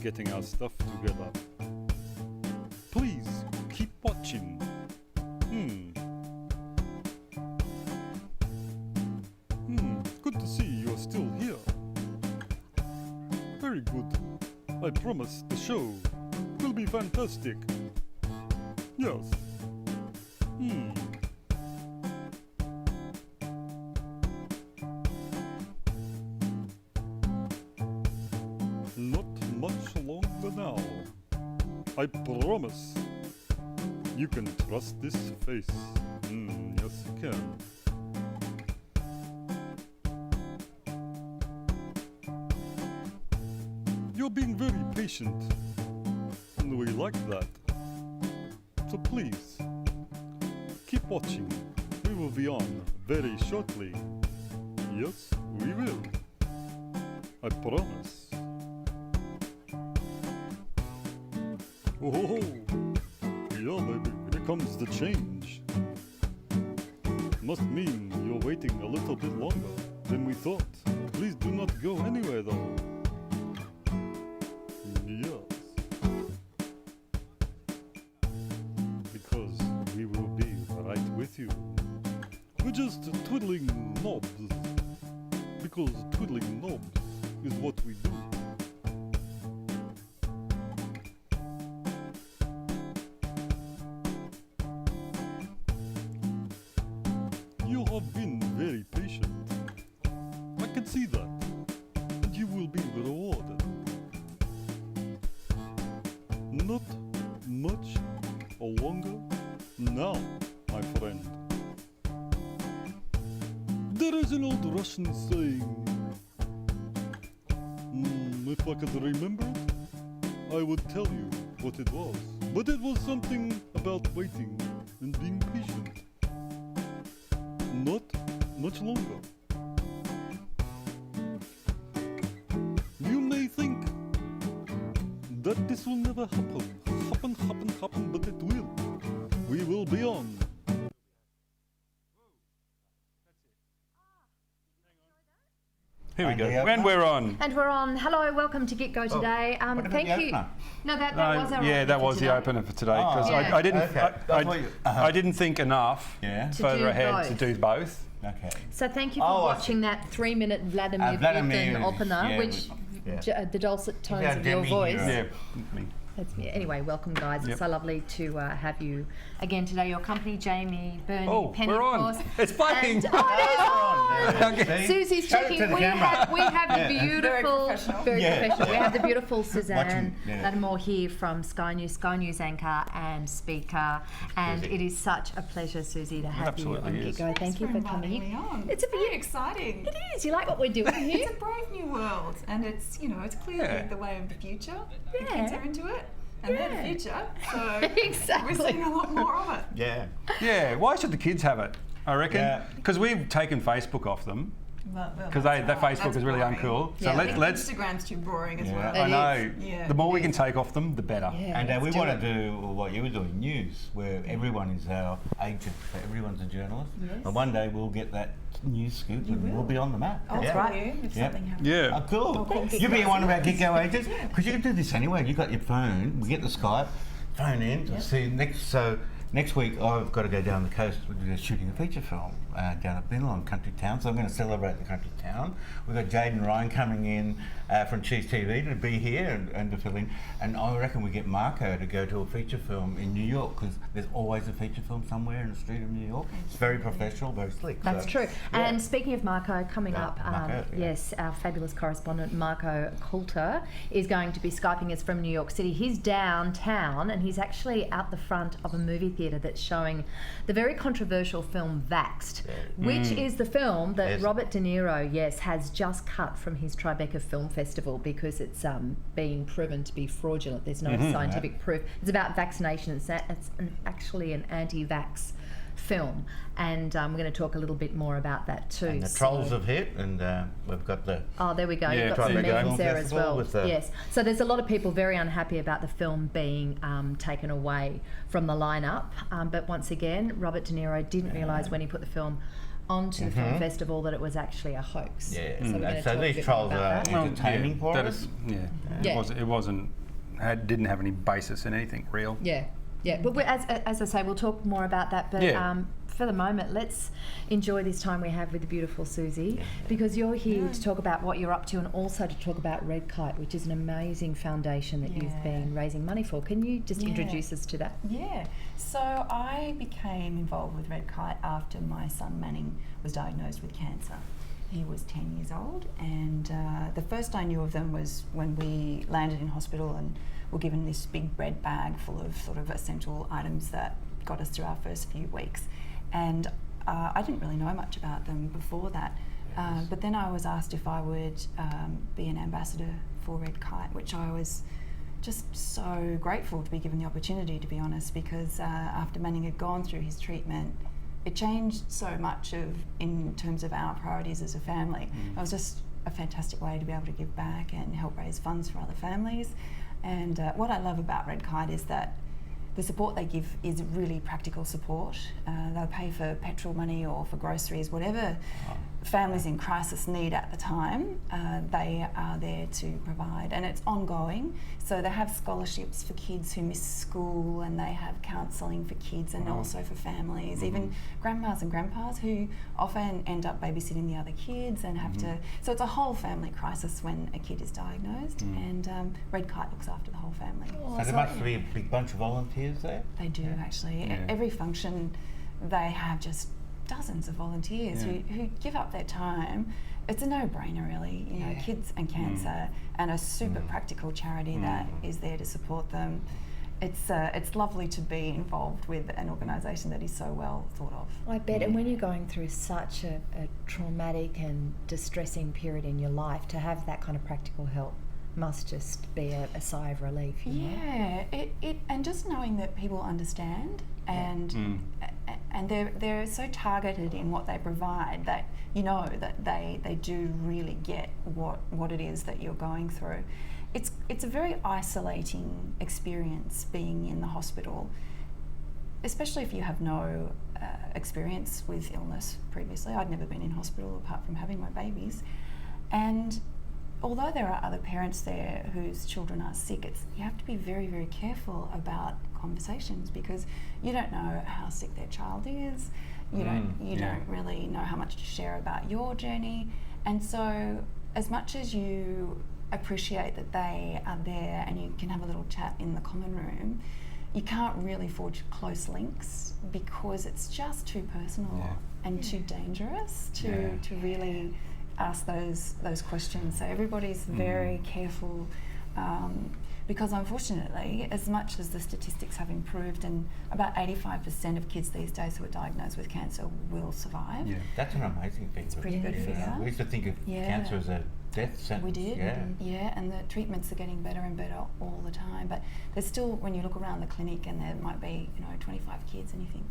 getting our stuff together. Please keep watching. Good to see you're still here. Very good. I promise the show will be fantastic. Yes. Not much longer now. I promise. You can trust this face. Yes, you can. You're being very patient, and we like that. So please, keep watching. We will be on very shortly. Yes, we will. I promise. Oh, yeah, baby, here comes the change. Must mean you're waiting a little bit longer than we thought. Please do not go anywhere though. Yes. Because we will be right with you. We're just twiddling knobs. Because twiddling knobs is what we do. You have been very patient. I can see that. And you will be rewarded. Not much longer now, my friend. There is an old Russian saying. If I could remember it, I would tell you what it was. But it was something about waiting and being patient. Not much longer. You may think that this will never happen, but it will. We will be on. Here we go. And we're on. And we're on. Hello, welcome to Get Go today. Thank you. No, that was our yeah, that was the opener for today because I didn't think enough further ahead to do both. Okay. So thank you for watching that 3-minute Vladimir Putin opener, which the dulcet tones of your voice. Yeah. That's me. Anyway, welcome guys. It's so lovely to have you again today. Your company, Jamie, Bernie, Penny, we're on. of course. It's playing. And, Susie's checking. We have the beautiful, very professional. We have the beautiful Susanne Latimore here from Sky News anchor and speaker. And it is such a pleasure, Susie, to have you on Get Go. Thank you for coming. It's very exciting. It is. You like what we're doing here? It's a brave new world, and it's it's clearly the way of the future. The kids are into it. And they're the future, so we're seeing a lot more of it. Yeah, why should the kids have it? I reckon because we've taken Facebook off them because that Facebook is really uncool. So let's Instagram's too boring as well. I know. Yeah, the more we can take off them, the better. Yeah, and we want to do what you were doing, news, where everyone is our agent, so everyone's a journalist. Yes. And one day we'll get that news scoop and we'll be on the map. Oh, that's right. If something happens. Yeah. Oh, cool. You'll be one of our Get Go agents because you can do this anyway. You've got your phone. We get the Skype, phone in. See next week I've got to go down the coast. We're shooting a feature film down at Binlong Country Town, so I'm going to celebrate the country town. We've got Jade and Ryan coming in from Cheese TV to be here and to fill in. And I reckon we get Marco to go to a feature film in New York because there's always a feature film somewhere in the street of New York. It's very professional, very slick. That's true. Yeah. And speaking of Marco, coming up, Marco, yes, our fabulous correspondent Marco Coulter is going to be Skyping us from New York City. He's downtown and he's actually out the front of a movie theatre that's showing the very controversial film Vaxxed, which is the film that Robert De Niro, has just cut from his Tribeca Film Festival because it's been proven to be fraudulent. There's no scientific proof. It's about vaccination. It's actually an anti-vax film, and we're going to talk a little bit more about that too. And the trolls have hit, and we've got the... Oh, there we go. You've got some memes there as well. Yes. So there's a lot of people very unhappy about the film being taken away from the lineup. But once again, Robert De Niro didn't realise when he put the film onto the film festival that it was actually a hoax. Yeah. So, we're gonna talk a these bit trolls more are about that. entertaining for that us. is- Yeah. It wasn't. Didn't have any basis in anything real. Yeah, yeah. But as I say, we'll talk more about that. But for the moment, let's enjoy this time we have with the beautiful Susie, because you're here to talk about what you're up to and also to talk about Redkite, which is an amazing foundation that you've been raising money for. Can you just introduce us to that? Yeah, so I became involved with Redkite after my son Manning was diagnosed with cancer. He was 10 years old, and the first I knew of them was when we landed in hospital and were given this big red bag full of sort of essential items that got us through our first few weeks. And I didn't really know much about them before that, but then I was asked if I would be an ambassador for Redkite, which I was just so grateful to be given the opportunity, to be honest, because after Manning had gone through his treatment, it changed so much in terms of our priorities as a family. It was just a fantastic way to be able to give back and help raise funds for other families. And what I love about Redkite is that the support they give is really practical support. They'll pay for petrol money or for groceries, whatever families in crisis need at the time, they are there to provide, and it's ongoing. So they have scholarships for kids who miss school, and they have counselling for kids and also for families, even grandmas and grandpas who often end up babysitting the other kids and have to, so it's a whole family crisis when a kid is diagnosed, and Redkite looks after the whole family. So there must be a big bunch of volunteers there? They do actually. Every function they have just dozens of volunteers who give up their time. It's a no-brainer really, you know, kids and cancer, and a super practical charity that is there to support them. It's lovely to be involved with an organisation that is so well thought of. I bet, and when you're going through such a traumatic and distressing period in your life, to have that kind of practical help must just be a sigh of relief. You know? It and just knowing that people understand and they're so targeted in what they provide that you know that they do really get what it is that you're going through. It's a very isolating experience being in the hospital, especially if you have no experience with illness previously. I'd never been in hospital apart from having my babies, and although there are other parents there whose children are sick, you have to be very, very careful about conversations, because you don't know how sick their child is. You don't really know how much to share about your journey, and so as much as you appreciate that they are there and you can have a little chat in the common room, you can't really forge close links because it's just too personal and too dangerous to really ask those questions. So everybody's very careful, because unfortunately, as much as the statistics have improved, and about 85% of kids these days who are diagnosed with cancer will survive. Yeah, that's an amazing thing. It's a pretty good figure. We used to think of cancer as a death sentence. We did, and the treatments are getting better and better all the time. But there's still, when you look around the clinic, and there might be 25 kids, and you think,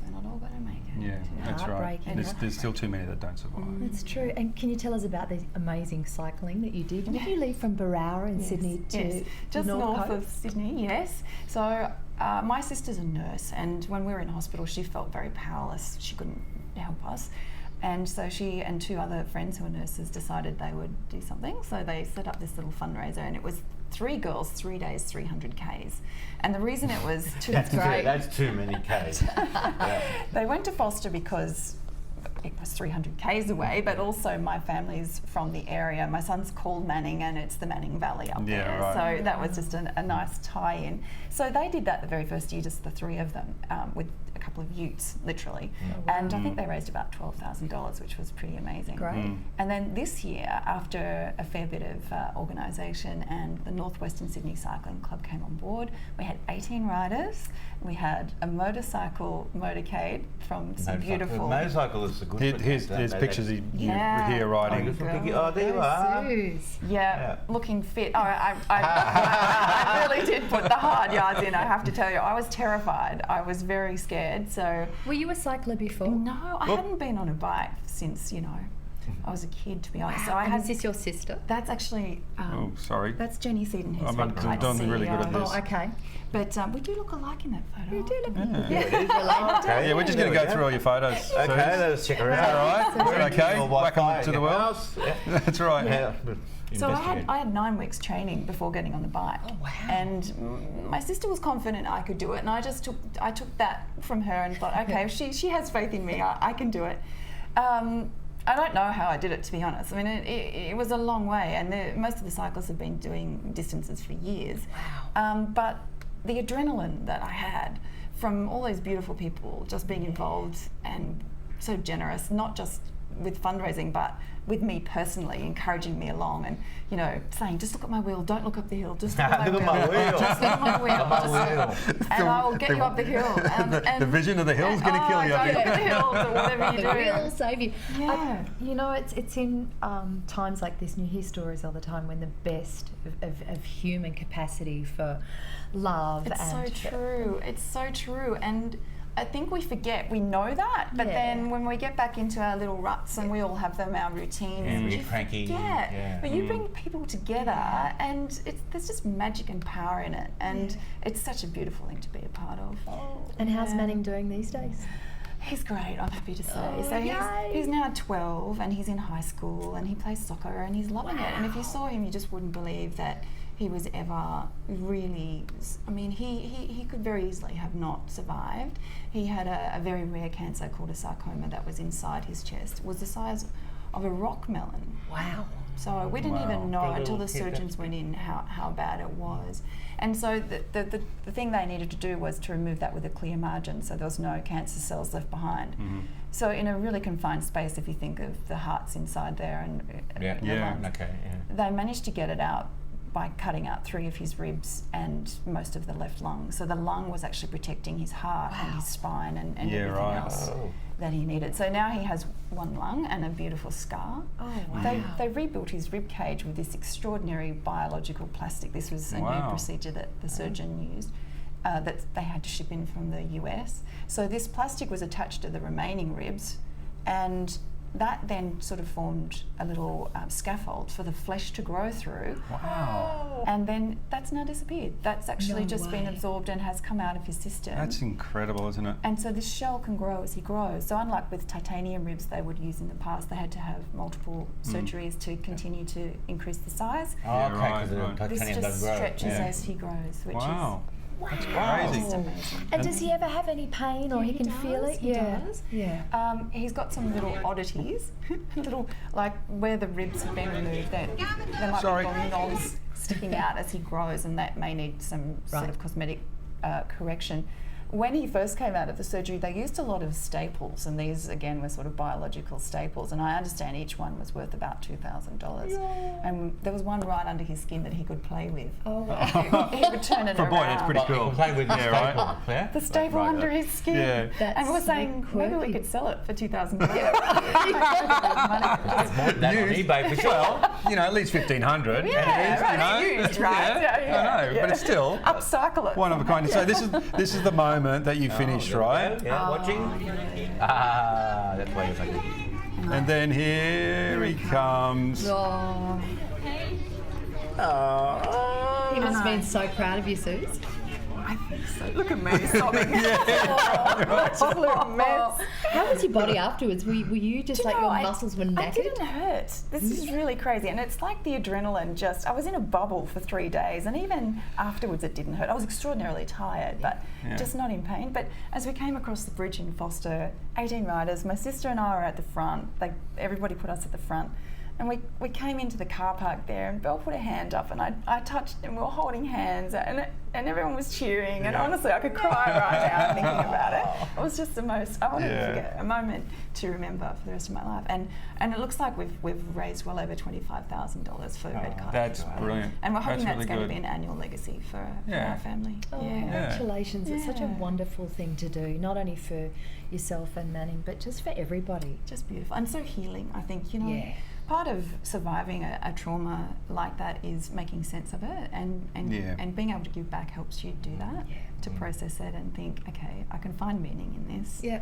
they're not all going to make it. Yeah, that's right. There's still too many that don't survive. That's true. And can you tell us about the amazing cycling that you did? Did you leave from Barara in Sydney to just North north of Sydney? Yes. So my sister's a nurse, and when we were in hospital, she felt very powerless. She couldn't help us. And so she and two other friends who were nurses decided they would do something. So they set up this little fundraiser, and it was 3 girls, 3 days, 300 Ks. And the reason it was that's too many Ks. They went to Foster because it was 300 Ks away, but also my family's from the area. My son's called Manning, and it's the Manning Valley up there. Right. So that was just a nice tie-in. So they did that the very first year, just the 3 of them, with a couple of utes, literally. And I think they raised about $12,000, which was pretty amazing. Great. And then this year, after a fair bit of organisation, and the Northwestern Sydney Cycling Club came on board, we had 18 riders. We had a motorcycle motorcade from some beautiful... Motorcycle is a good... There's pictures of you here riding. Oh, there you are. Yeah, looking fit. Oh, I really did put the hard yards in, I have to tell you. I was terrified. I was very scared. So were you a cycler before? No, I hadn't been on a bike since, I was a kid, to be honest. So Wow. I And had. is this your sister? That's actually. Oh, sorry. That's Jenny Seaton, who's I'm Redkite's not really good at CEO. this. Oh, okay. But we do look alike in that photo. You do look Yeah. Okay, Yeah, we're just going to go through all your photos. Okay, let's check her Is that out. all right? Is that okay? Your Welcome Wi-Fi to the in world. house. Yeah. That's right. Yeah. So Investigate. I had 9 weeks training before getting on the bike. Oh, wow. And my sister was confident I could do it, and I took that from her and thought, okay, if she has faith in me, I can do it. I don't know how I did it, to be honest. I mean, it was a long way, and most of the cyclists have been doing distances for years. Wow. But the adrenaline that I had from all those beautiful people just being involved and so generous, not just with fundraising, but with me personally, encouraging me along and, you know, saying, just look at my wheel, don't look up the hill, just look at my Look at wheel. my wheel. Just look at my wheel. My Just- wheel. and I will get you up the hill. The vision of the hill's going to kill you. Don't I look think. at the hill, or whatever you The do. wheel will save you. Yeah. You know, it's in times like this, and you hear stories all the time when the best of human capacity for love It's so and true. It's so true. And I think we forget, we know that, but Yeah. then when we get back into our little ruts and we all have them, our routines, Yeah, we you get cranky, forget. yeah. But you bring people together and there's just magic and power in it. And it's such a beautiful thing to be a part of. And how's Yeah. Manning doing these days? He's great, I'm happy to say. Oh, So yay. he's now 12 and he's in high school and he plays soccer and he's loving it. And if you saw him, you just wouldn't believe that he was ever really, I mean, he could very easily have not survived. He had a very rare cancer called a sarcoma that was inside his chest. It was the size of a rock melon. Wow. So we didn't Wow. even know For a until the little kid, surgeons that's went in how bad it was. And so the thing they needed to do was to remove that with a clear margin so there was no cancer cells left behind. So in a really confined space, if you think of the hearts inside there and Yeah. the Yeah. lungs, Okay. Yeah. they managed to get it out by cutting out 3 of his ribs and most of the left lung. So the lung was actually protecting his heart and his spine and Yeah, everything right. else Oh. that he needed. So now he has 1 lung and a beautiful scar. Oh, wow. They rebuilt his rib cage with this extraordinary biological plastic. This was a Wow. new procedure that the surgeon used. That they had to ship in from the US. So this plastic was attached to the remaining ribs, and that then sort of formed a little scaffold for the flesh to grow through. Wow. And then that's now disappeared. That's actually No just been way. absorbed and has come out of his system. That's incredible, isn't it? And so this shell can grow as he grows. So unlike with titanium ribs they would use in the past, they had to have multiple surgeries to continue to increase the size. Oh, Yeah, okay, right, because right. the This titanium just does grow. stretches Yeah. as he grows, which Wow. That's crazy. is just amazing. And does he ever have any pain or Yeah, he he can feel does, it? he Yeah. does. Yeah. He's got some little oddities, little like where the ribs have been removed. There might Sorry. be little knobs sticking out as he grows, and that may need some sort Right. of cosmetic correction. When he first came out of the surgery, they used a lot of staples, and these again were sort of biological staples. And I understand each one was worth about $2,000. And there was one right under his skin that he could play with. Oh, wow. He would turn it For a around. boy, that's pretty But you cool. can play with the Yeah, right. staple, yeah? The staple Right, under right. his skin. Yeah. That's And we're so saying maybe we quirky. could sell it for $2,000. That on eBay for sure. Well, you know, at least 1,500. Yeah, at least, right, you know. used, right? I know, but it's still Upcycle it. one of a kind. So this is the moment that you finished, right? Yeah, watching. Ah, that's why you're like. And then here he comes. Oh. Oh. He must have been so proud of you, Suze. I think so. Look at me sobbing. Absolute mess. How was your body afterwards? Were you just Do you like know, your muscles were I knackered? didn't hurt. This is really crazy. And it's like the adrenaline just, I was in a bubble for 3 days. And even afterwards it didn't hurt. I was extraordinarily tired, but Yeah. just not in pain. But as we came across the bridge in Foster, 18 riders, my sister and I were at the front. Everybody put us at the front. And we came into the car park there, and Belle put her hand up, and I touched, and we were holding hands, and everyone was cheering. And honestly, I could cry right now thinking about it. It was just the most, I won't Yeah. even forget, a moment to remember for the rest of my life. And it looks like we've raised well over $25,000 for Redkite. That's brilliant. And we're hoping That's that's really going to good. be an annual legacy for Yeah. our family. Oh, Yeah. congratulations. It's such a Yeah. wonderful thing to do, not only for yourself and Manning, but just for everybody. Just beautiful and so healing. I think, you know, Yeah. part of surviving a trauma like that is making sense of it, and Yeah. and being able to give back helps you do that, Yeah. to process it and think, okay, I can find meaning in this. Yeah.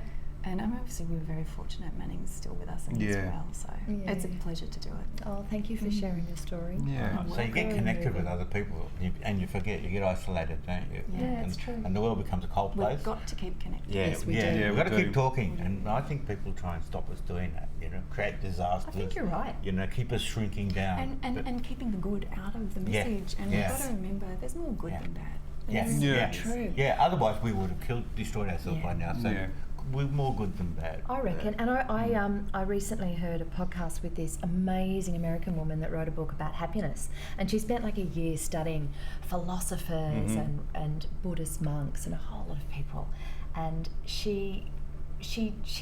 And obviously we were very fortunate Manning's still with us and as well, so it's a pleasure to do it. Oh, thank you for sharing your story. Yeah. So you get connected with other people, and you forget, you get isolated, don't you? Yeah, it's true. And the world becomes a cold place. We've got to keep connected. Yes, we do. Yeah, We've got to we keep do. talking, and I think people try and stop us doing that. Create disasters. I think you're right. Keep us shrinking down. And keeping the good out of the Yeah. message. And Yes. we've got to remember there's more good than bad. Yes. It's Yeah. True. Yeah. Otherwise, we would have destroyed ourselves by now. So Yeah. we're more good than bad. I reckon, and I recently heard a podcast with this amazing American woman that wrote a book about happiness, and she spent like a year studying philosophers and Buddhist monks and a whole lot of people, and she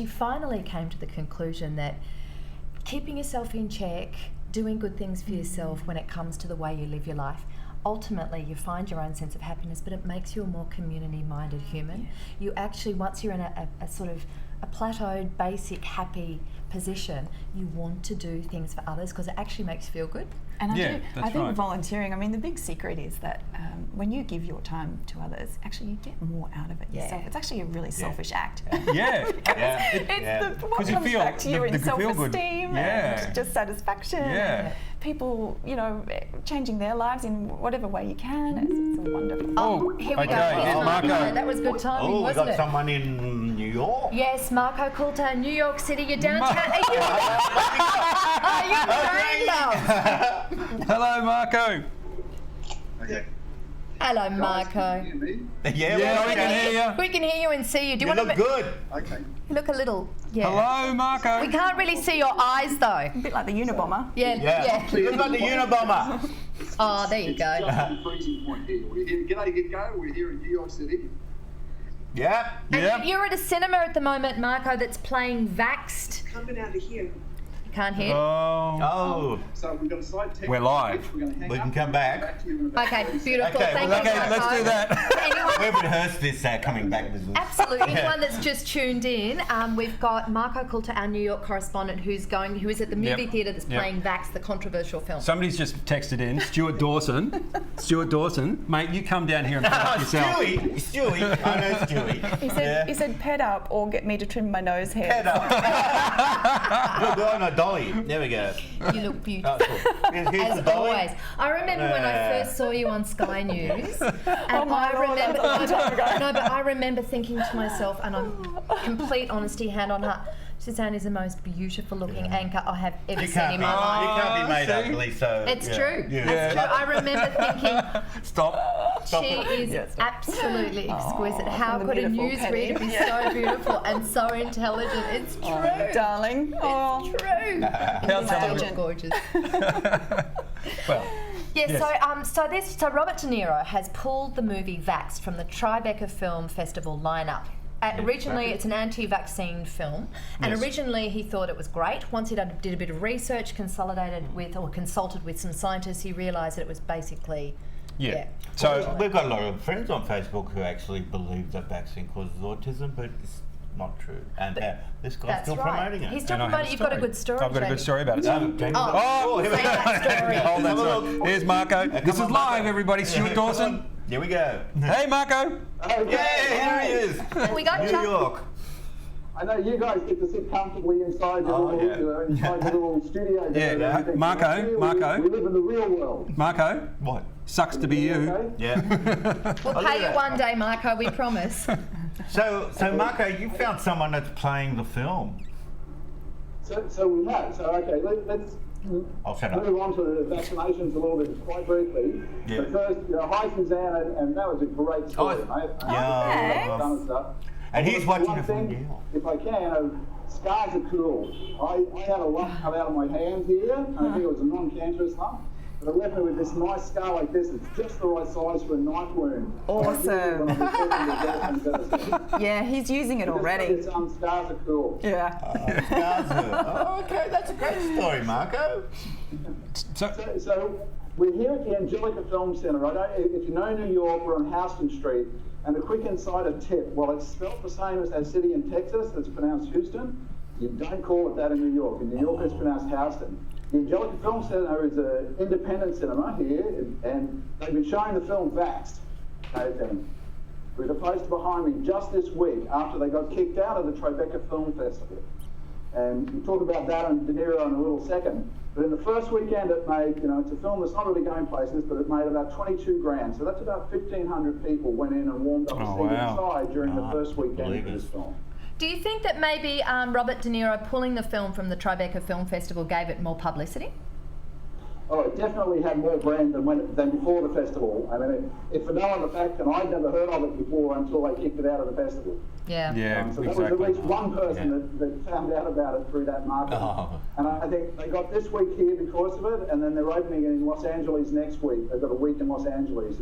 finally came to the conclusion that keeping yourself in check, doing good things for yourself when it comes to the way you live your life, ultimately you find your own sense of happiness, but it makes you a more community-minded human. You actually, once you're in a sort of a plateaued, basic, happy position, you want to do things for others because it actually makes you feel good. And I that's think right. volunteering, I mean, the big secret is that when you give your time to others, actually you get more out of it yourself. It's actually a really selfish act. Yeah. It's what 'Cause you comes feel back to you the in feel-good. self-esteem Yeah. and just satisfaction. Yeah. And people, changing their lives in whatever way you can. It's a wonderful. Oh, Here we okay, go. here's Marco. That was good timing, Oh, we wasn't got it? someone in New York. Yes, Marco Coulter, New York City. You're downtown. Are you trained up? Hello, Marco. Okay. Hello, Marco. Can you hear me? Yeah, we can hear you. We can hear you and see you. Do you You want look to good. Okay. look a little? Yeah. Hello, Marco. We can't really see your eyes though. A bit like the Unabomber. Yeah. You look like the Unabomber. Oh, there you It's go. just the freezing point here. We're here. G'day, get go. We're here in New York City. Yep. And you're at a cinema at the moment, Marco, that's playing Vaxxed. Coming out of here. You can't hear? Oh. Oh. So we've got a side tech. We're live. We're going to hang We can up. come back. To you in about Okay, 30 seconds. beautiful. Okay, Thank well, you, Okay, Marco. let's do that. Anyone We've rehearsed this coming back business. Absolutely. Anyone that's just tuned in, we've got Marco Coulter, our New York correspondent, who is at the movie Yep. theatre that's Yep. playing Vax, the controversial film. Somebody's just texted in, Stuart Dawson, mate, you come down here and put up yourself. Stewie. I know Stewie. He said pet up or get me to trim my nose hair. Head up. Look, oh no, Dolly. There we go. You look beautiful. Oh, cool. Here's As the Dolly. always. I remember when I first saw you on Sky News, and my I Lord, remember, that's a long time ago. no, but I remember thinking to myself, and I'm complete honesty, hand on heart, Susanne is the most beautiful looking anchor I have ever You seen can't in be, my life. you can't be made see? ugly, so. It's yeah. true. Yeah. It's true. I remember thinking Stop. she is Yes. absolutely exquisite. How from the could a beautiful newsreader Penny. be so beautiful and so intelligent? It's true. Oh, darling. Oh. It's true. How Still intelligent. gorgeous. Well, Yeah, yes. so Robert De Niro has pulled the movie Vaxxed from the Tribeca Film Festival lineup. Originally, it's an anti-vaccine film, and Yes. originally he thought it was great. Once he did a bit of research, consulted with some scientists, he realised that it was basically yeah. So, We've got a lot of friends on Facebook who actually believe that vaccine causes autism, but it's not true. And this guy's that's still right. promoting it. He's and talking I have about it. You've got a good story. I've got a Jamie. good story about it. Jamie, Oh, here we say go. that story. Hold that Have a story. look. Here's Marco. Come This is on, live, Marco. everybody. Stuart Dawson. Here we go. Hey, Marco. Yeah, here he is. We got New you. York. I know you guys get to sit comfortably inside your Oh, little, yeah. inside your little studio. Yeah, there. yeah. Marco, We Marco. live in the real world. Marco, What? sucks to be you. Okay? Yeah. We'll look pay at you that. one day, Marco. We promise. So Marco, you found someone that's playing the film. So we have. So okay, let's I'll shut up. move on to the vaccinations a little bit, quite briefly. Yeah. But first, hi Susanne, and that was a great story, Oh, mate. yeah. Ton of stuff. And he's One watching it from thing, New York. if I can, scars are cool. I had a lump come out of my hand here. I think it was a non-cancerous lump. But it left me with this nice scar like this. It's just the right size for a knife wound. Awesome. Yeah, he's using it already. Scars are cool. Yeah. Oh, okay, that's a great story, Marco. So we're here at the Angelica Film Centre, right? If you know New York, we're on Houston Street. And a quick insider tip, while it's spelt the same as that city in Texas that's pronounced Houston, you don't call it that in New York. In New York, it's pronounced Houston. The Angelica Film Centre is an independent cinema here, and they've been showing the film Vaxxed. Okay. with a poster behind me just this week after they got kicked out of the Tribeca Film Festival. And we'll talk about that and De Niro in a little second. But in the first weekend it made, it's a film that's not really going places, but it made about 22 grand. So that's about 1,500 people went in and warmed up a seat inside during the first weekend of this film. Do you think that maybe Robert De Niro pulling the film from the Tribeca Film Festival gave it more publicity? Oh, it definitely had more brand than before the festival. I mean, if for no other fact, and I'd never heard of it before until they kicked it out of the festival. Yeah. So there was at least one person that found out about it through that market. And I think they got this week here because of it, and then they're opening in Los Angeles next week. They've got a week in Los Angeles.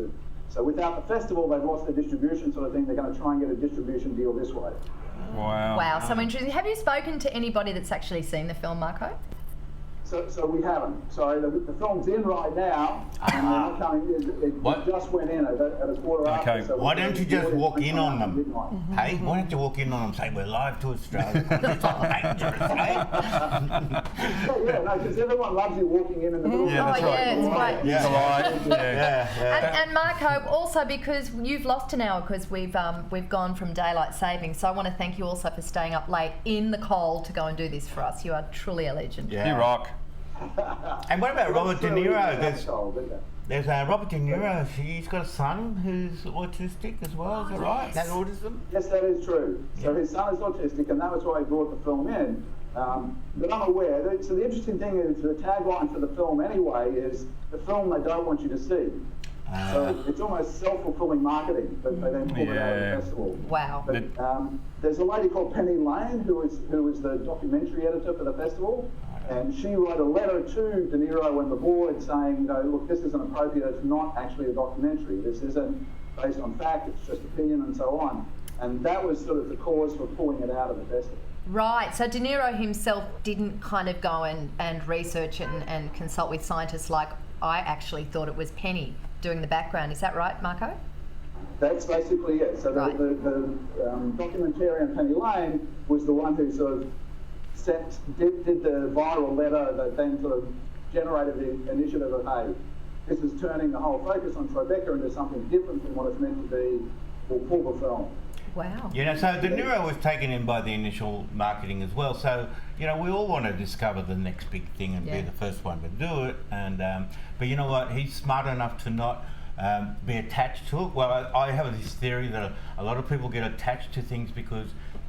So without the festival, they've lost the distribution sort of thing. They're going to try and get a distribution deal this way. Wow, so interesting. Have you spoken to anybody that's actually seen the film, Marco? So we haven't. So the film's in right now, and they're not coming. It just went in at a quarter after. So why don't you just walk in on them? Hey, why don't you walk in on them? Say we're live to Australia. It's not dangerous, no, because everyone loves you walking in the middle. It's great. Yeah. And Marco, also because you've lost an hour because we've gone from daylight saving. So I want to thank you also for staying up late in the cold to go and do this for us. You are truly a legend. You rock. And what about Robert De Niro? There's Robert De Niro. He's got a son who's autistic as well. Is that right? That autism? Yes, that is true. So his son is autistic, and that was why he brought the film in. But I'm aware. So the interesting thing is the tagline for the film anyway is the film they don't want you to see. So it's almost self-fulfilling marketing that they then pull it out of the festival. Wow. But there's a lady called Penny Lane who is the documentary editor for the festival. And she wrote a letter to De Niro and the board saying, look, this isn't appropriate. It's not actually a documentary. This isn't based on fact. It's just opinion and so on. And that was sort of the cause for pulling it out of the festival. Right. So De Niro himself didn't kind of go and research it and consult with scientists like I actually thought it was Penny doing the background. Is that right, Marco? That's basically it. So the documentarian Penny Lane was the one who sort of did the viral letter that then sort of generated the initiative of, hey, this is turning the whole focus on Tribeca into something different from what it's meant to be for pull the film. Wow. So De Niro was taken in by the initial marketing as well. So, we all want to discover the next big thing and be the first one to do it. And but you know what? He's smart enough to not be attached to it. Well, I have this theory that a lot of people get attached to things because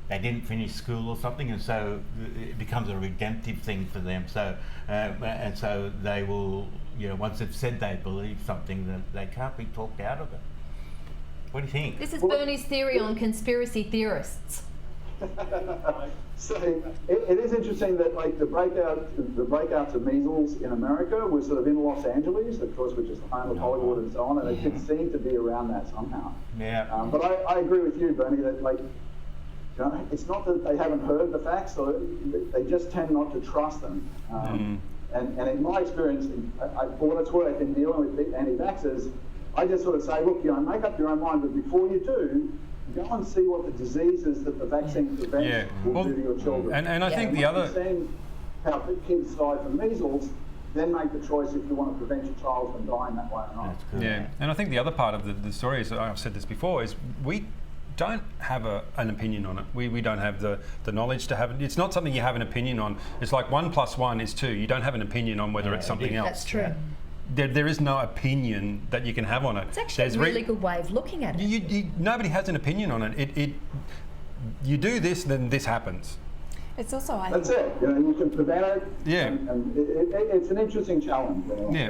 they didn't finish school or something, and so it becomes a redemptive thing for them. So, and so they will, once they've said they believe something, that they can't be talked out of it. What do you think? This is Bernie's theory on conspiracy theorists. So it is interesting that the breakouts of measles in America was sort of in Los Angeles, of course, which is the home of Hollywood and so on, and it did seem to be around that somehow. Yeah. But I agree with you, Bernie, that it's not that they haven't heard the facts, or they just tend not to trust them. And in my experience, for what it's worth, in dealing with anti-vaxxers, I just sort of say, look, make up your own mind, but before you do, go and see what the diseases that the vaccine prevents will do to your children. And I think the other... Seeing how kids die from measles, then make the choice if you want to prevent your child from dying that way or not. Yeah, and I think the other part of the story is, I've said this before, is we don't have an opinion on it. We don't have the knowledge to have it. It's not something you have an opinion on. It's like 1 + 1 is 2. You don't have an opinion on whether it's something else. That's true. There is no opinion that you can have on it. It's actually a really good way of looking at it. Nobody has an opinion on it. You do this, then this happens. It's also, that's it. You can prevent it. Yeah. And it's an interesting challenge. Yeah.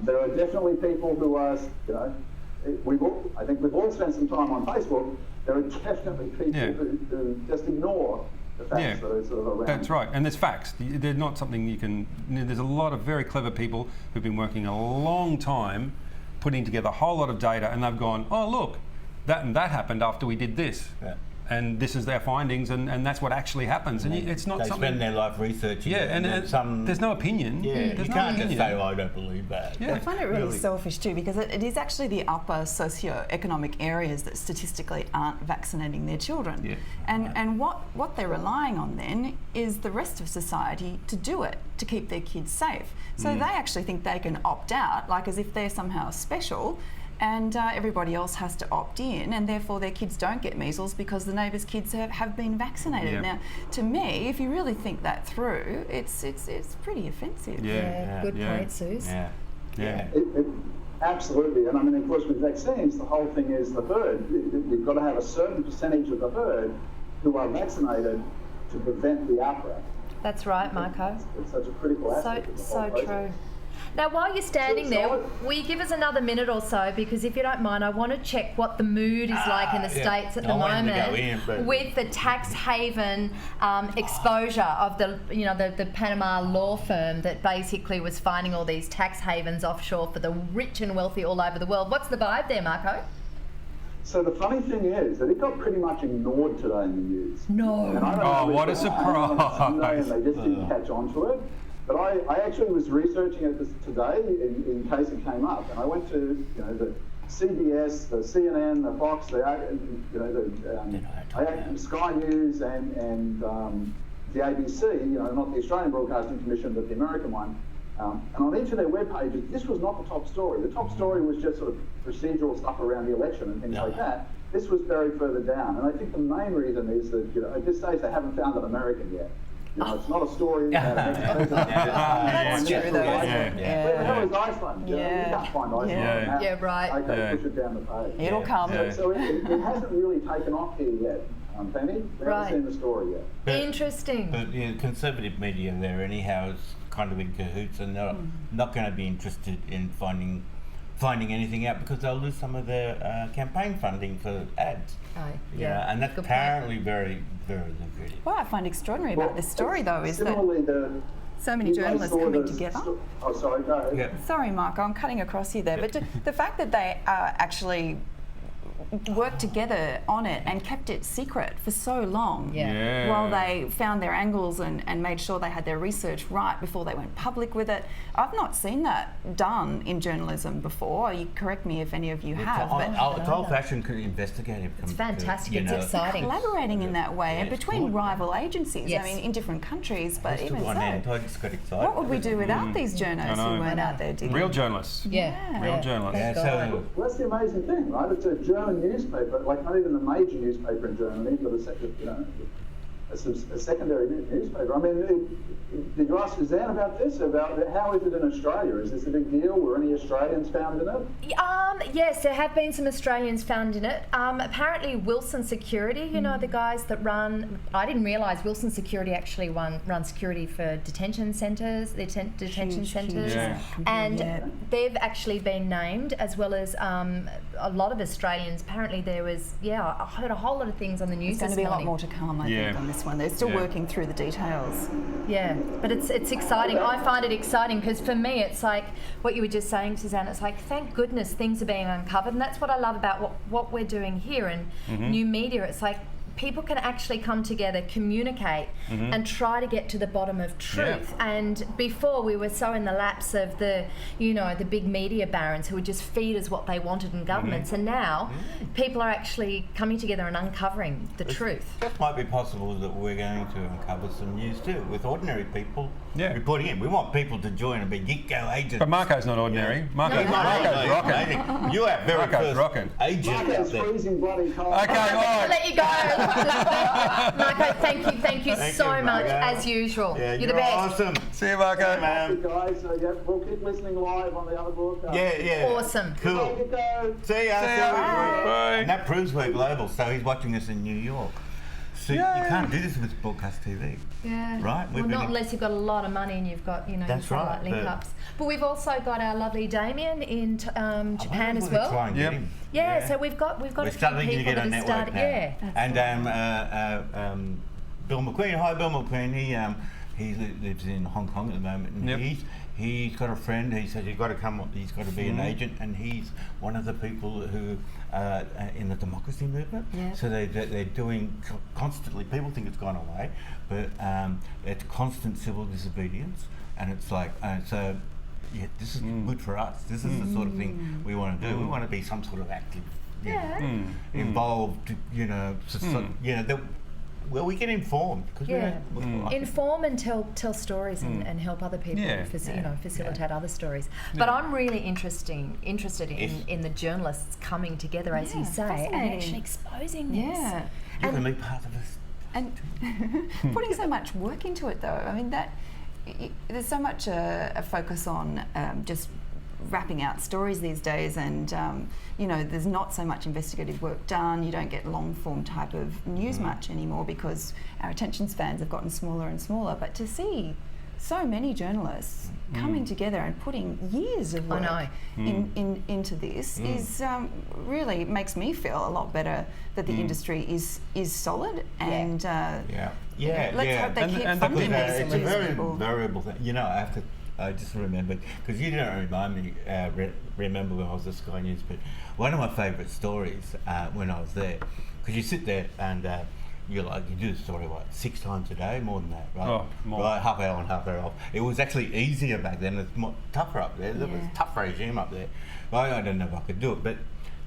There are definitely people who are, I think we've all spent some time on Facebook. There are definitely people who just ignore the facts that are sort of around. That's right, and there's facts. They're not something you can... There's a lot of very clever people who've been working a long time putting together a whole lot of data, and they've gone, oh look, that and that happened after we did this. Yeah. And this is their findings, and that's what actually happens. And it's not they something... spend their life researching it. And there's no opinion. Yeah, there's you can't just say, I don't believe that. I find it really selfish too, because it is actually the upper socio-economic areas that statistically aren't vaccinating their children. Yeah. And what they're relying on then is the rest of society to do it, to keep their kids safe. So they actually think they can opt out, like as if they're somehow special. and everybody else has to opt in, and therefore their kids don't get measles because the neighbours' kids have been vaccinated. Yeah. Now, to me, if you really think that through, it's pretty offensive. Good point, Suze. Yeah. Absolutely, and I mean, of course, with vaccines, the whole thing is the herd. You've got to have a certain percentage of the herd who are vaccinated to prevent the outbreak. That's right, Marco. It's such a critical aspect of the whole process. True. Now, while you're standing there, will you give us another minute or so? Because if you don't mind, I want to check what the mood is like in the States at the moment with the tax haven exposure of the Panama law firm that basically was finding all these tax havens offshore for the rich and wealthy all over the world. What's the vibe there, Marco? So the funny thing is that it got pretty much ignored today in the news. No. And I don't know what a whether surprise. and they just didn't catch on to it. But I actually was researching it today in case it came up, and I went to the CBS, the CNN, the Fox, the Sky News, and the ABC. Not the Australian Broadcasting Commission, but the American one. And on each of their web pages, this was not the top story. The top story was just sort of procedural stuff around the election and things like that. This was buried further down, and I think the main reason is that at this stage they haven't found an American yet. It's not a story about That's true, though. Where the hell is Iceland? You can't find Iceland. Yeah, right. Okay, push it down the page. It'll come. So it hasn't really taken off here yet, Penny. We haven't seen the story yet. Interesting. But conservative media there anyhow is kind of in cahoots, and they're not going to be interested in finding anything out because they'll lose some of their campaign funding for ads. And that's apparently very, very lucrative. What I find extraordinary about this story, though, is that so many journalists coming together. Oh, sorry, go ahead. Yeah. Sorry, Marco, I'm cutting across you there, but the fact that they actually worked together on it and kept it secret for so long while they found their angles and made sure they had their research right before they went public with it. I've not seen that done in journalism before. You correct me if any of you have. It's old-fashioned investigative. It's fantastic. It's exciting. Collaborating in that way and between rival agencies. I mean, in different countries, but even so. I just got excited. What would we do without these journalists who weren't out there digging? Real journalists. Real journalists. Well, that's the amazing thing, right? It's a German newspaper, like not even a major newspaper in Germany, but a secondary newspaper. I mean, did you ask Susanne about this? About how is it in Australia? Is this a big deal? Were any Australians found in it? Yes, there have been some Australians found in it. Apparently, Wilson Security, the guys that run. I didn't realise Wilson Security actually run security for detention centres, detention centres, and they've actually been named, as well as a lot of Australians. Apparently, there was I heard a whole lot of things on the news. There's going to be a lot more to come, I think, on this one. They're still working through the details. Yeah, but it's exciting. I find it exciting because for me, it's like what you were just saying, Susanne. It's like, thank goodness things are being uncovered, and that's what I love about what we're doing here in new media. It's like people can actually come together, communicate, and try to get to the bottom of truth. And before, we were so in the laps of the big media barons who would just feed us what they wanted in governments, and now people are actually coming together and uncovering the truth. It might be possible that we're going to uncover some news too with ordinary people reporting in. We want people to join and be Gitgo agents. But Marco's not ordinary. Marco's rocking. You are very Marco's first rocking. agent out Marco's there. freezing bloody cold. Okay, all right. Let you go. Marco, thank you so you, much, Marco. as usual. Yeah, you're the best. Awesome. See you, Marco. Hey, man. Guys, we'll keep listening live on the other broadcast. Awesome. Cool. See ya. Bye. And that proves we're global. So he's watching us in New York. So you can't do this with broadcast TV. Yeah. Right? Well, not unless you've got a lot of money and you've got, That's satellite right, link ups. But we've also got our lovely Damien in Japan as well. Try and get him. So we've got We're a few starting to people get a that network have now. started. And Bill McQueen. Hi, Bill McQueen. He lives in Hong Kong at the moment, and he's got a friend. He said he's got to come. He's got to be an agent, and he's one of the people who in the democracy movement. Yeah. So they're doing constantly. People think it's gone away, but it's constant civil disobedience, and it's like so. Yeah, this is good for us. This is the sort of thing we want to do. We want to be some sort of active, involved. well, we get informed because Yeah. we don't. Inform and tell stories and help other people, Yeah. facilitate other stories. But I'm really interested in the journalists coming together, as you say, and fascinating. actually exposing this. Yeah. You can be part of this. And putting so much work into it, though. I mean, there's so much a focus on just wrapping out stories these days, and there's not so much investigative work done. You don't get long form type of news much anymore because our attention spans have gotten smaller and smaller. But to see so many journalists coming together and putting years of work into this is really makes me feel a lot better that the industry is solid and let's hope they keep funding these it's a very people. variable thing. You know, I just remembered, because you didn't remind me, remember when I was at Sky News, but one of my favourite stories when I was there, because you sit there and you do the story, 6 times a day, more than that, right? Oh, more. Right, half hour on, half hour off. It was actually easier back then. It's more tougher up there. There was a tough regime up there. I don't know if I could do it, but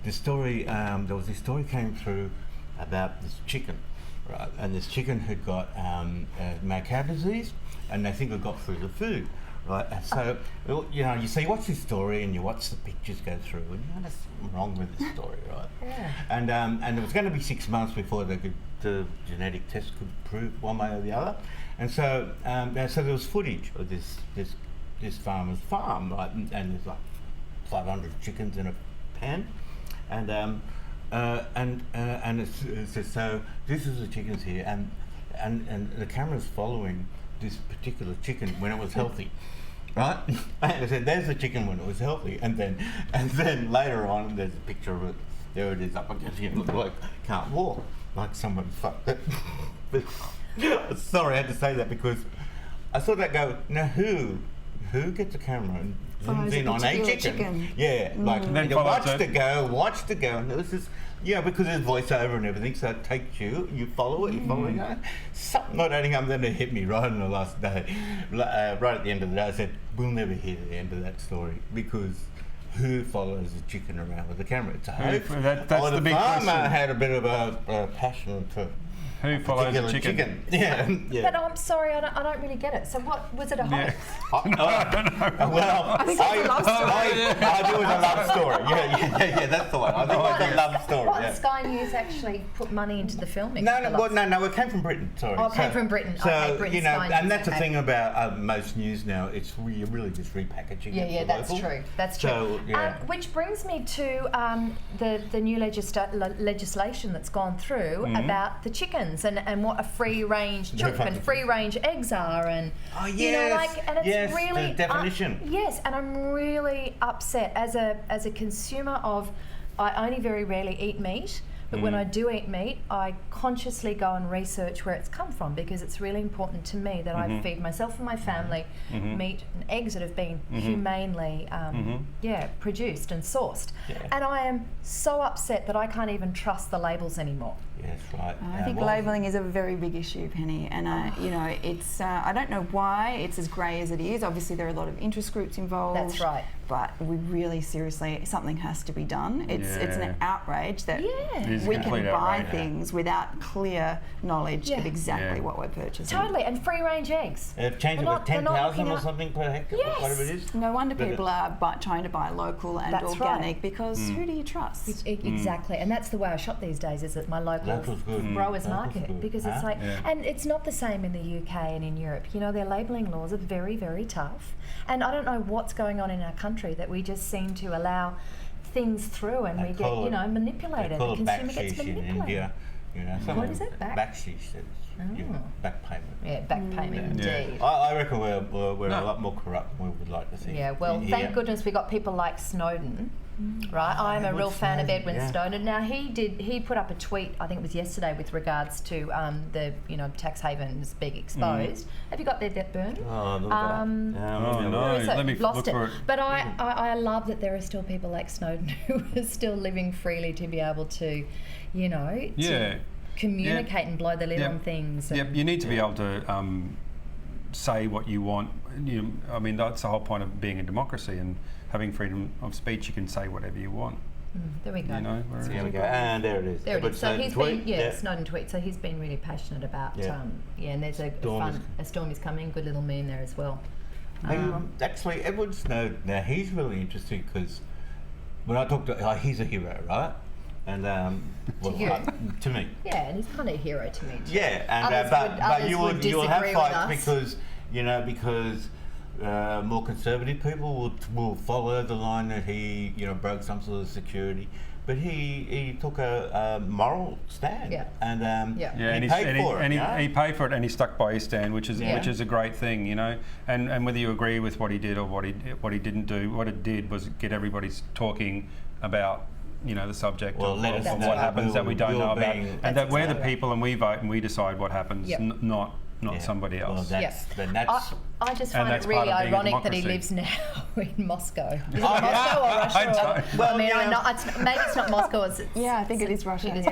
the story, there was this story came through about this chicken, right? And this chicken had got mad cow disease, and they think it got through the food. Right, and so you see, watch this story and you watch the pictures go through, and there's something wrong with this story, right? Yeah. And it was going to be 6 months before the genetic test could prove one way or the other, and so so there was footage of this farmer's farm, right? And there's like 500 chickens in a pen, and it says, so this is the chickens here, and the camera's following this particular chicken when it was healthy, right? And I said, there's the chicken when it was healthy, and then later on there's a picture of it. There it is up against you. It looked like can't walk, like someone fucked it. But, sorry, I had to say that because I saw that go. Now who gets a camera and zooms in on a chicken? Yeah, like watch the go, and this is. Yeah, because there's voiceover and everything, so it takes you follow it, something not adding up, then it hit me right on the last day. Right at the end of the day, I said, we'll never hear the end of that story, because who follows the chicken around with the camera? It's a hope. That's or the big farmer question. had a bit of a passion for Who follows the particular chicken? Yeah. But I'm sorry, I don't really get it. So what was it a hoax? Well, I think it's a love story. I think it was a love story. Yeah, that's the one. I think it was a love story. What, Yeah. Sky News actually put money into the filming? No, it came from Britain. Sorry. Oh, it came from Britain. So Okay, Britain, Sky News, and that's the okay. thing about most news now. It's really just repackaging. Yeah, it for that's local. true. That's true. So, yeah. Which brings me to the new legislation that's gone through about the chickens and what a free range chook and free range eggs are, and Oh, yes. you know, and it's Yes, really the definition. yes, and I'm really upset as a consumer of. I only very rarely eat meat. But when I do eat meat, I consciously go and research where it's come from, because it's really important to me that I feed myself and my family meat and eggs that have been humanely produced and sourced. Yeah. And I am so upset that I can't even trust the labels anymore. Yes, right. I think labelling is a very big issue, Penny, and it's I don't know why it's as grey as it is. Obviously, there are a lot of interest groups involved. That's right. But we really seriously, something has to be done. It's an outrage that Yeah. It is a we can complete buy outrage. things without clear knowledge Yeah. of exactly Yeah. what we're purchasing. Totally, and free range eggs. They've changed it They're with not- they're not 10,000 looking or at- something per hectare, Yes. whatever it is. No wonder But people are trying to buy local and That's organic right. because who do you trust? Exactly, and that's the way I shop these days. Is at my local Local's good. growers Local's market, good. because it's like, Yeah. and it's not the same in the UK and in Europe. You know, their labelling laws are very, very tough, and I don't know what's going on in our country that we just seem to allow things through, and They we get call it- manipulated. They call The it consumer gets backsheesh in manipulated. India. You know, What is it? Backsheesh. Back payment. Yeah, back payment Yeah. indeed. I reckon we're a No. lot more corrupt than we would like to think. Yeah, well, Here. thank goodness we got people like Snowden, right? I'm a Edward real fan of Snowden, Edwin yeah. Snowden. Now he put up a tweet, I think it was yesterday, with regards to the tax havens being exposed. Have you got that burn? Oh, look at Um, Oh no, Where is it? let me Lost look it. for it. But I love that there are still people like Snowden who are still living freely to be able to, Yeah. communicate and blow the lid on things. Yep, and- you need to be able to say what you want. I mean, that's the whole point of being a democracy and having freedom of speech. You can say whatever you want. There we go. You know, where There we go. And there it is. There it Edward is. So Snowden he's tweet. been, Snowden tweet. So he's been really passionate about, and there's a storm is coming. Good little meme there as well. Actually, Edward Snowden, now he's really interesting because when I talk to, he's a hero, right? And to me. Yeah, and he's kind of a hero to me too. Yeah, and but you'll have fights because more conservative people will follow the line that he broke some sort of security, but he took a moral stand, and he paid for it. He paid for it, and he stuck by his stand, which is a great thing, you know. And whether you agree with what he did or what he didn't do, what it did was get everybody talking about the subject of what happens that we don't know about, and that we're the people and we vote and we decide what happens, not somebody else. Well, I just find it really ironic that he lives now in Moscow. Is it Moscow or Russia? Maybe it's not Moscow. I think it is Russia. I just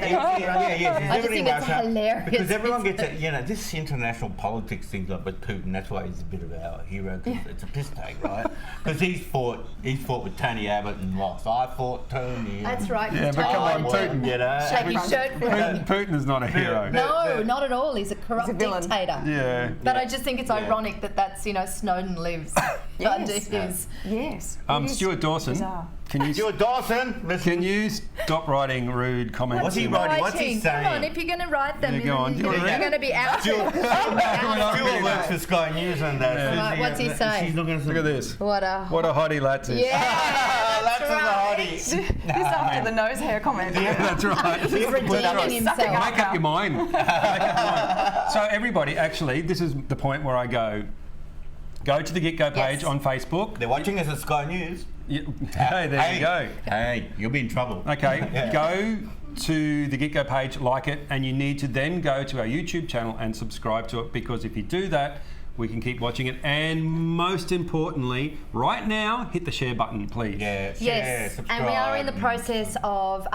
think it's hilarious. Because everyone gets it, this international politics thing like with Putin, that's why he's a bit of our hero, because it's a piss take, right? Because he's fought with Tony Abbott and lost. I fought Tony. That's right. Yeah, but come on, Putin, shake his shirt. Putin is not a hero. No, not at all. He's a corrupt dictator. Yeah. But I just think it's ironic that that's, Snowden lives under his. Yes. Stuart Dawson. Stuart Dawson, can you stop writing rude comments? What's he writing? What's he saying? Come on, if you're going to write them, go on. you're going to be out. Stuart works for Sky News and what's he saying? Look at this. What a hottie Lats is. Yeah, that's right. a hottie. This after the nose hair comment. Yeah, that's right. He's redeeming himself. Make up your mind. So everybody, actually, this is the point where I go to the Get Go page on Facebook. They're watching us at Sky News. Hey, there you go. Hey, you'll be in trouble. Okay, go to the Get Go page, like it, and you need to then go to our YouTube channel and subscribe to it, because if you do that, we can keep watching it. And most importantly, right now, hit the share button, please. Yeah, yes, subscribe. and we are in the process of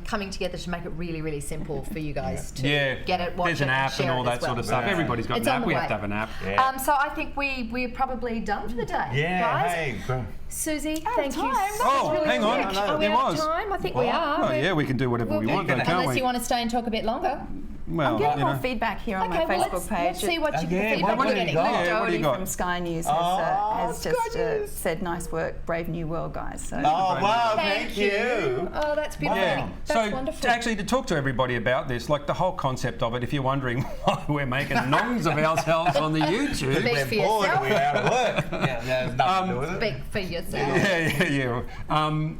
coming together to make it really, really simple for you guys to get it, watch There's an app and all that sort of stuff. Everybody's got an app. We have to have an app. Yeah. So I think we're probably done for the day, guys. Hey, Susie, thank you. Oh, hang on. Are we out of time? I think we are. Oh, yeah, we can do whatever we want, can't unless we? you want to stay and talk a bit longer. Well, I'm getting more feedback here on my Facebook page. Let's see what feedback what you're do you getting. got? What do you got? From Sky News has just said, "Nice work, brave new world, guys." So. Oh wow, thank you. Oh, that's beautiful. Yeah. That's wonderful. Actually, to talk to everybody about this, like the whole concept of it, if you're wondering why we're making nongs of ourselves on the YouTube, Speak for bored, yourself. we're out of work. There's nothing to do with it. Speak for yourself.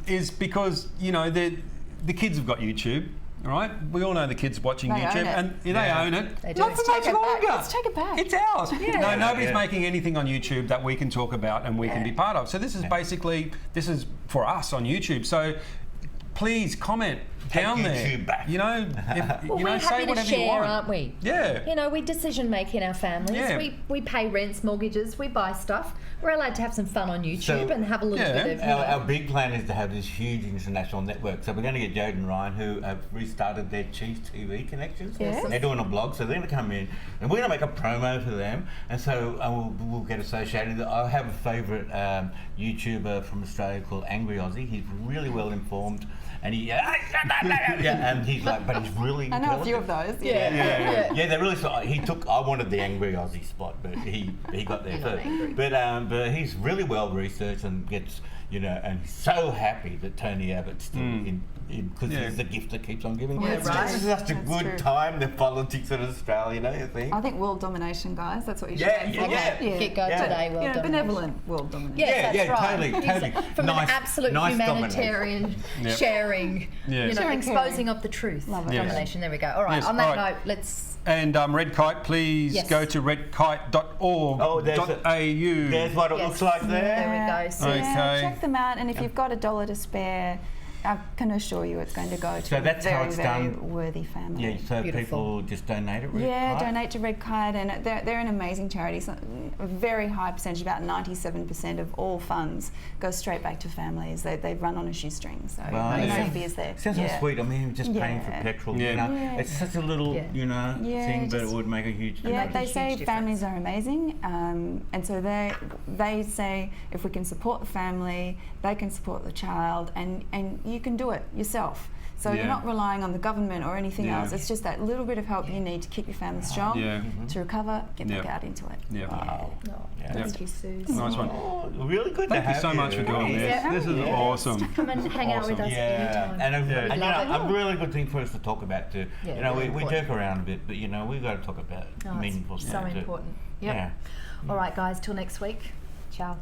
Is because the kids have got YouTube. Right, we all know the kids watching YouTube, and they own it. They do. Not for much longer. Let's take it back. It's ours. No, nobody's making anything on YouTube that we can talk about and we can be part of. So this is basically for us on YouTube. So please comment down there. Back. We're say happy to whatever you share, want. aren't we? Yeah. We decision make in our families. Yeah. We pay rents, mortgages, we buy stuff. We're allowed to have some fun on YouTube and have a little bit of. Our big plan is to have this huge international network. So we're going to get Jade and Ryan, who have restarted their Cheese TV connections. Yes. They're doing a blog, so they're going to come in, and we're going to make a promo for them. And so we'll get associated. I have a favourite YouTuber from Australia called Angry Aussie. He's really well informed. And and he's like, but he's really. I know a few of those. Yeah, they're really. I wanted the Angry Aussie spot, but he got there first. But he's really well researched and gets, and he's so happy that Tony Abbott's still in because he's the gift that keeps on giving. Yeah, right. This is such a good true. time, the politics in Australia, don't you think? I think world domination, guys. That's what you should aim for. Get go today, world domination. Benevolent world domination. Yes, that's right. Totally. From an absolute humanitarian sharing, exposing of the truth. Domination. There we go. All right. On that note, let's. And Redkite, please go to redkite.org.au. There's what it looks like there. There we go. So check them out, and if you've got $1 to spare, I can assure you it's going to go to a very worthy family. Yeah, so people just donate at Redkite? Yeah, donate to Redkite, and they're an amazing charity. So a very high percentage, about 97% of all funds go straight back to families. They run on a shoestring, so no fears there. Sounds so sweet. I mean, just paying for petrol, it's such a little, thing, but it would make a huge difference. Yeah, they say families are amazing, and so they say if we can support the family, they can support the child, and you can do it yourself. So Yeah. you're not relying on the government or anything Yeah. else. It's just that little bit of help you need to keep your family strong, Yeah. to recover, get Yeah. back out into it. Yeah. Wow. Oh, Yeah. thank you, Suze. Nice one. Oh, really good Thank to you have so much for doing this. Yeah. This is awesome. Come and hang out with us Yeah, anytime. and, Yeah. and you know, Love it. a really good thing for us to talk about too. Yeah, you know, really we important. joke around a bit, but you know, we've got to talk about Oh, it's meaningful so stuff too. important. Yep. Yeah. All right, guys, till next week. Ciao.